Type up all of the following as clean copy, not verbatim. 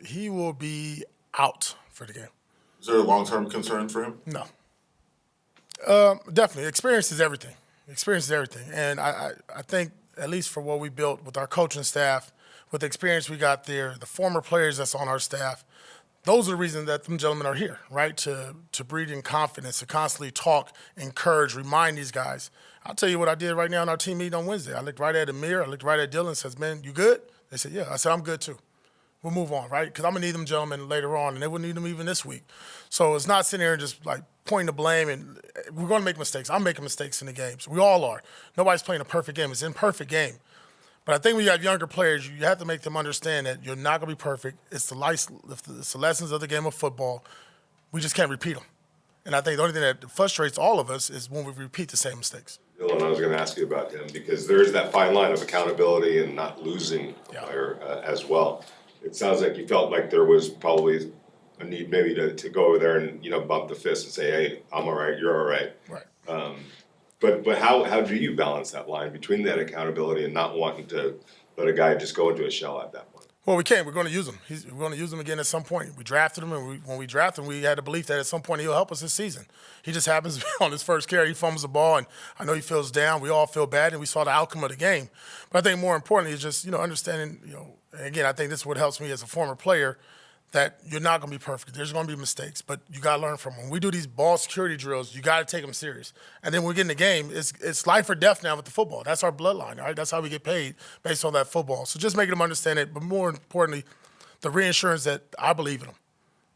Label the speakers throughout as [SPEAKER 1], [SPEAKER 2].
[SPEAKER 1] he will be out for the game.
[SPEAKER 2] Is there a long-term concern for him?
[SPEAKER 1] No. Definitely. Experience is everything. Experience is everything. And I think, at least for what we built with our coaching staff, with the experience we got there, the former players that's on our staff, those are the reasons that them gentlemen are here, right? To breed in confidence, to constantly talk, encourage, remind these guys. I'll tell you what I did right now in our team meeting on Wednesday. I looked right at Amir, I looked right at Dylan and says, man, you good? They said, yeah. I said, I'm good too. We'll move on, right? Because I'm going to need them gentlemen later on, and they will need them even this week. So it's not sitting here and just like pointing the blame, and we're going to make mistakes. I'm making mistakes in the games. We all are. Nobody's playing a perfect game. It's an imperfect game. But I think when you have younger players, you have to make them understand that you're not going to be perfect. It's the lessons of the game of football. We just can't repeat them. And I think the only thing that frustrates all of us is when we repeat the same mistakes.
[SPEAKER 3] Dylan, I was going to ask you about him because there's that fine line of accountability and not losing a player as well. It sounds like you felt like there was probably a need maybe to go over there and, bump the fist and say, hey, I'm all right, you're all right.
[SPEAKER 1] Right.
[SPEAKER 3] But how do you balance that line between that accountability and not wanting to let a guy just go into a shell at that point?
[SPEAKER 1] Well, we can't. We're going to use him. We're going to use him again at some point. We drafted him, and when we drafted him, we had the belief that at some point he'll help us this season. He just happens to be on his first carry. He fumbles the ball, and I know he feels down. We all feel bad, and we saw the outcome of the game. But I think more importantly is just, understanding, and again, I think this is what helps me as a former player, that you're not going to be perfect. There's going to be mistakes, but you got to learn from them. When we do these ball security drills, you got to take them serious. And then when we get in the game, it's life or death now with the football. That's our bloodline, right? That's how we get paid based on that football. So just making them understand it, but more importantly, the reassurance that I believe in them.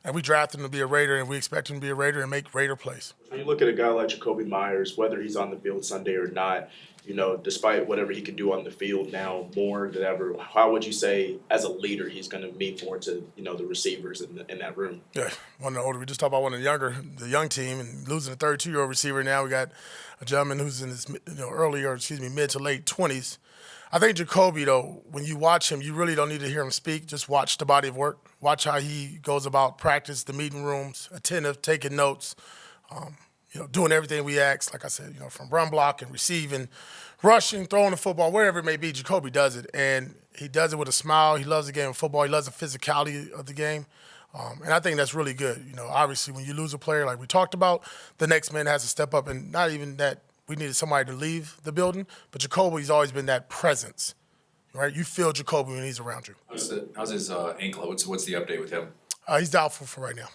[SPEAKER 1] And we drafted him to be a Raider, and we expect him to be a Raider and make Raider plays.
[SPEAKER 4] When you look at a guy like Jakobi Meyers, whether he's on the field Sunday or not, despite whatever he can do on the field now more than ever, how would you say as a leader he's going to mean more to, the receivers in that room?
[SPEAKER 1] Yeah, one of the older. We just talked about one of the young team, and losing a 32-year-old receiver now. We got a gentleman who's in his mid to late 20s. I think Jakobi, though, when you watch him, you really don't need to hear him speak. Just watch the body of work. Watch how he goes about practice, the meeting rooms, attentive, taking notes, doing everything we ask. Like I said, from run blocking, receiving, rushing, throwing the football, wherever it may be, Jakobi does it. And he does it with a smile. He loves the game of football. He loves the physicality of the game. And I think that's really good. Obviously, when you lose a player like we talked about, the next man has to step up, and not even that we needed somebody to leave the building, but Jakobi's always been that presence, right? You feel Jakobi when he's around you.
[SPEAKER 5] How's his ankle? What's the update with him?
[SPEAKER 1] He's doubtful for right now.